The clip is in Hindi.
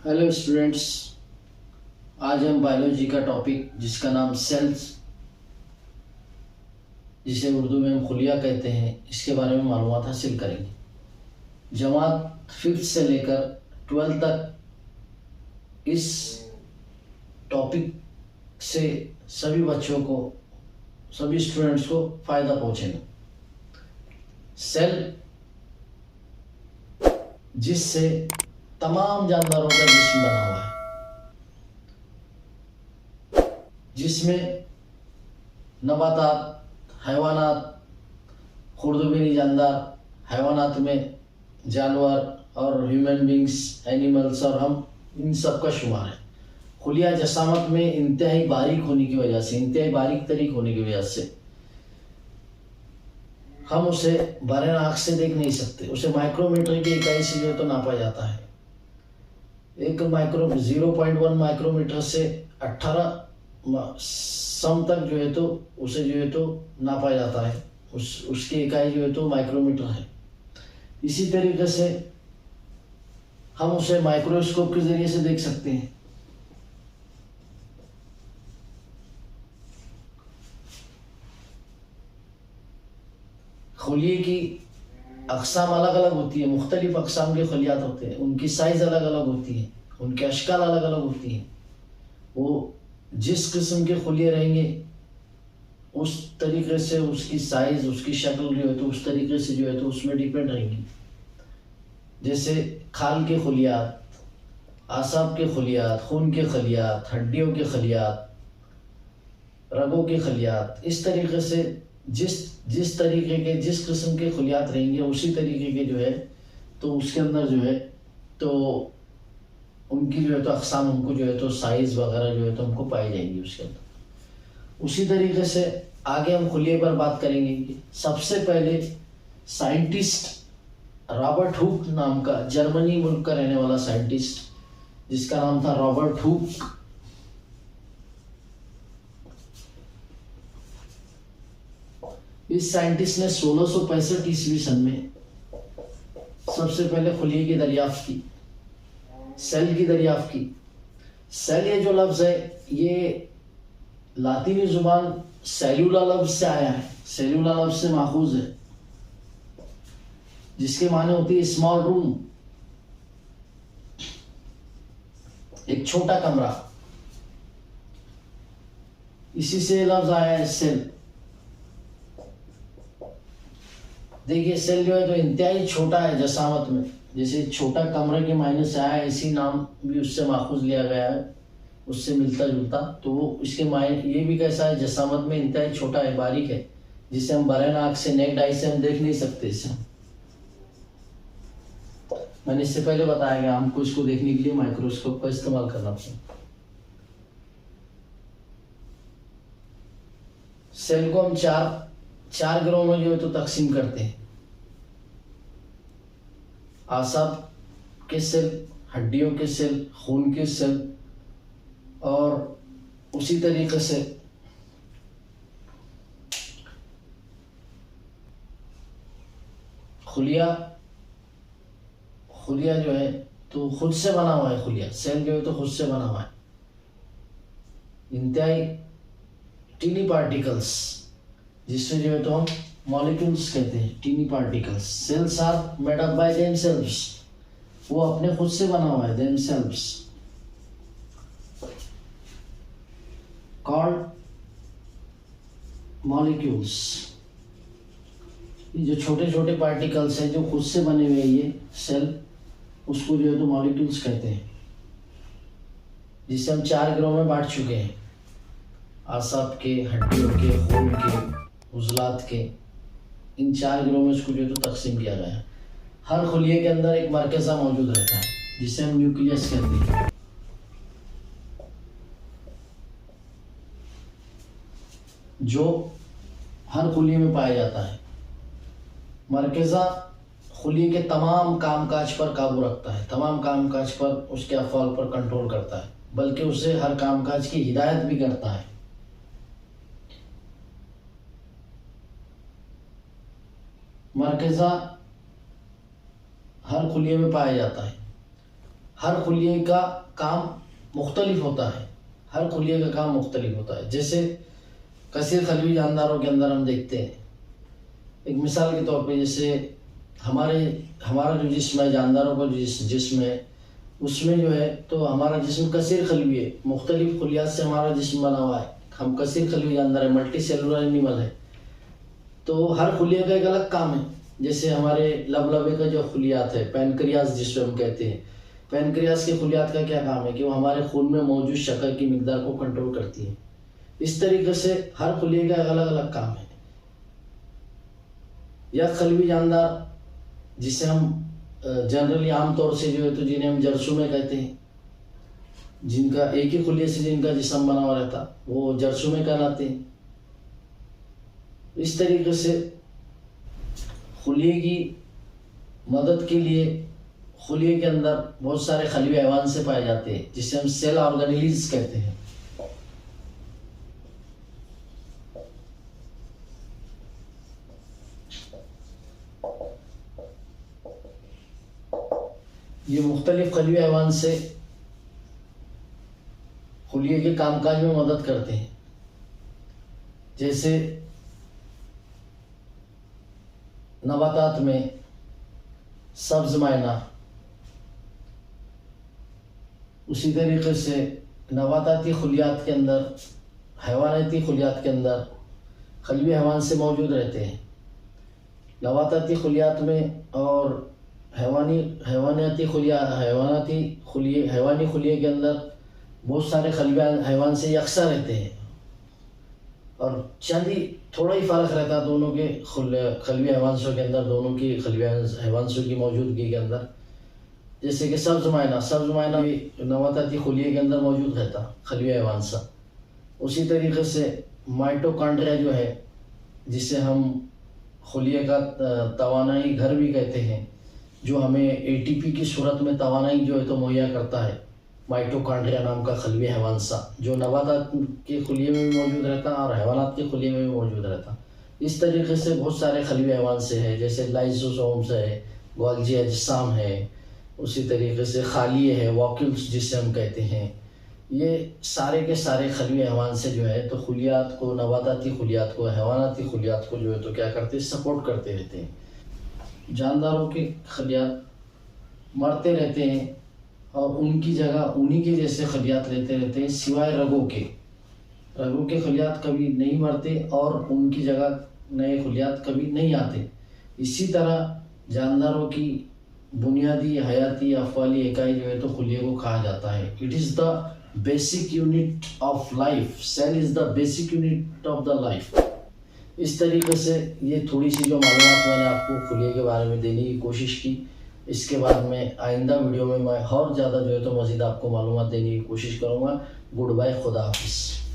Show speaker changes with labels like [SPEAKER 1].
[SPEAKER 1] हेलो स्टूडेंट्स, आज हम बायोलॉजी का टॉपिक जिसका नाम सेल्स, जिसे उर्दू में हम खुलिया कहते हैं, इसके बारे में मालूमात हासिल करेंगे। जमात 5th से लेकर 12th तक इस टॉपिक से सभी बच्चों को, सभी स्टूडेंट्स को फ़ायदा पहुँचेगा। सेल जिससे तमाम जानवरों का जिस्म बना हुआ है, जिसमें नबातात, हैवानात, खुर्दबीनी जानदार, हैवानात में जानवर और ह्यूमन बींग्स, एनिमल्स और हम इन सब का शुमार है। खुलिया जसामत में इंतहाई बारीक होने की वजह से, इंतहाई बारीक तरीक होने की वजह से हम उसे बरहन आँख से देख नहीं सकते। उसे माइक्रोमीटर की इकाई से जो है तो नापा जाता है। एक 0.1 माइक्रोमीटर से 18 सम तक जो है तो उसे जो है तो नापा जाता है। उसकी इकाई जो है तो माइक्रोमीटर है। इसी तरीके से हम उसे माइक्रोस्कोप के जरिए से देख सकते हैं। खुलिये की अक़साम अलग अलग होती है, मुख्तलिफ अक़साम के खलियात होते हैं, उनकी साइज़ अलग अलग होती है, उनके अशकाल अलग अलग होती हैं। वो जिस किस्म के खुलिये रहेंगे उस तरीके से उसकी साइज़, उसकी शक्ल जो है तो उस तरीके से जो है तो उसमें डिपेंड रहेंगी। जैसे खाल के खुलियात, आसाब के खुलियात, खून के खलियात, हड्डियों के खलियात, रगों के खलियात, इस तरीके से जिस तरीके के, जिस किस्म के खुलियात रहेंगे उसी तरीके के जो है तो उसके अंदर जो है तो उनकी जो है तो अक़साम, उनको जो है तो साइज़ वगैरह जो है तो हमको पाई जाएंगी उसके अंदर। उसी तरीके से आगे हम खुलिये पर बात करेंगे। सबसे पहले साइंटिस्ट रॉबर्ट हुक नाम का, जर्मनी मुल्क का रहने वाला साइंटिस्ट, जिसका नाम था रॉबर्ट हुक, इस साइंटिस्ट ने 1665 ईस्वी सन में सबसे पहले खुलिये की दरियाफ्त की, सेल की दरियाफ्त की। सेल ये जो लफ्ज़ है ये लातीनी ज़ुबान सेलुला लफ्ज़ से आया है, सेलुला लफ्ज़ से माखूज है, जिसके माने होती है स्मॉल रूम, एक छोटा कमरा। इसी से लफ्ज़ आया है सेल। देखिए सेल जो है तो इंतहाई छोटा है जसामत में, जैसे छोटा कमरे के मायने से आया, इसी नाम भी उससे माखूज लिया गया है, उससे मिलता जुलता। तो वो इसके मायने ये भी कैसा है, जसामत में इंतहाई छोटा है, बारीक है, जिसे हम बरहन आँख से, नेक्ड आई से हम देख नहीं सकते। इसे मैंने इससे पहले बताया गया, हमको इसको देखने के लिए माइक्रोस्कोप का इस्तेमाल करना पड़ता। सेल को हम चार गिरोह में जो है तो तकसीम करते हैं। आसाब के सेल, हड्डियों के सेल, खून के सेल, और उसी तरीके से खुलिया जो है तो खुद से बना हुआ है। खुलिया सेल जो है तो खुद से बना हुआ है। इंतहाई टीनी पार्टिकल्स, जिससे जो है तो हम मॉलिक्यूल्स कहते हैं, tiny particles. Cells are made up by themselves, वो अपने खुद से बना हुआ है, देमसेल्व्स, कॉल्ड मॉलिक्यूल्स। ये जो छोटे छोटे पार्टिकल्स हैं जो खुद से बने हुए ये सेल, उसको जो है तो मॉलिक्यूल्स कहते हैं, जिसे हम 4 गिरोह में बांट चुके हैं। आसाब के, हड्डियों के, खून के, उज़लात के, इन 4 गिरोह में इसको जो है तो तकसीम किया गया है। हर खुलिये के अंदर एक मरकज़ा मौजूद रहता है, जिसे हम न्यूक्लियस कहते हैं, जो हर खुलिये में पाया जाता है। मरकज़ा खुलिये के तमाम कामकाज पर काबू रखता है, तमाम कामकाज पर, उसके अफ़आल पर कंट्रोल करता है, बल्कि उसे हर कामकाज की हिदायत भी करता है। मरकज़ा हर खुलिये में पाया जाता है। हर खुलिये का काम मुख्तलिफ होता है, हर खुलिये का काम मुख्तलिफ होता है। जैसे कसीर खलवी जानदारों के अंदर हम देखते हैं, एक मिसाल के तौर पे जैसे हमारा जो जिस्म है, जानदारों का जो जिस्म है, उसमें जो है तो हमारा जिस्म कसीर खलवी है, मुख्तलिफ खुलियात से हमारा जिस्म बना हुआ है। हम कसीर खलवी जानदार है, मल्टी सेलुलर एनिमल है। तो हर खुलिये का एक अलग काम है। जैसे हमारे लबलबे का जो खुलियात है, पैनक्रियाज जिसको हम कहते हैं, पैनक्रियाज के खुलियात का क्या काम है कि वो हमारे खून में मौजूद शक्कर की मिकदार को कंट्रोल करती है। इस तरीके से हर खुलिये का अलग अलग काम है। या खलवी जानदार जिसे हम जनरली आमतौर से जो है तो जिन्हें हम जरसूमे कहते हैं, जिनका एक ही खुलिये से जिनका जिस्म बना हुआ रहता, वो जरसूमे कहलाते हैं। इस तरीके से खुलिये की मदद के लिए खुलिये के अंदर बहुत सारे खलवी हैवान से पाए जाते हैं, जिसे हम सेल ऑर्गेनेलिज कहते हैं। ये मुख्तलिफ खलवी हैवान से खुलिये के कामकाज में मदद करते हैं। जैसे नबातात में सब्ज मायना, उसी तरीके से नबाताती खुलियात के अंदर, हैवानाती खुलियात के अंदर खलवी हैवान से मौजूद रहते हैं। नबाताती खुलियात में और हैवानी खुलिये के अंदर बहुत सारे खलवी हैवान से यकसा रहते हैं, और चंद ही थोड़ा ही फ़र्क रहता है दोनों के खलवी हैवानसों के अंदर, दोनों की खलवी हैवानसों की मौजूदगी के अंदर। जैसे कि सब्ज मायना भी नबाताती खुलिये के अंदर मौजूद रहता खलवी हैवानसा। उसी तरीके से माइटोकॉन्ड्रिया जो है, जिसे हम खुलिये का तवानाई घर भी कहते हैं, जो हमें एटीपी की सूरत में तवानाई जो है तो मुहैया करता है, माइटोकॉन्ड्रिया नाम का खलवी हैवानसा, जो नबातात के खुलिये में भी मौजूद रहता और हैवानात के खुलिये में भी मौजूद रहता। इस तरीके से बहुत सारे खलवी हैवान से है, जैसे लाइसोसोम्स है, गोल्जी अजसाम है, उसी तरीके से खालिए है, वॉक्यूल्स जिसे हम कहते हैं। ये सारे के सारे खलवी हैवान से जो है तो खुलियात को, नबाताती खुलियात को, हैवानाती खुलियात को जो है तो क्या करते हैं, सपोर्ट करते रहते हैं। जानदारों के खलियात मरते रहते हैं और उनकी जगह उन्हीं के जैसे खलियात लेते रहते हैं, सिवाय रगों के खलियात कभी नहीं मरते और उनकी जगह नए खलियात कभी नहीं आते। इसी तरह जानदारों की बुनियादी हयाती अफवाली इकाई जो है तो खुलिये को कहा जाता है। It is the basic unit of life, cell is the basic unit of the life. इस तरीके से ये थोड़ी सी जो मालूमात मैंने आपको खुलिये के बारे में देने की कोशिश की। इसके बाद में आइंदा वीडियो में मैं और ज़्यादा जो है तो मज़ीद आपको मालूमात देने की कोशिश करूँगा। गुड बाय, खुदा हाफिज़।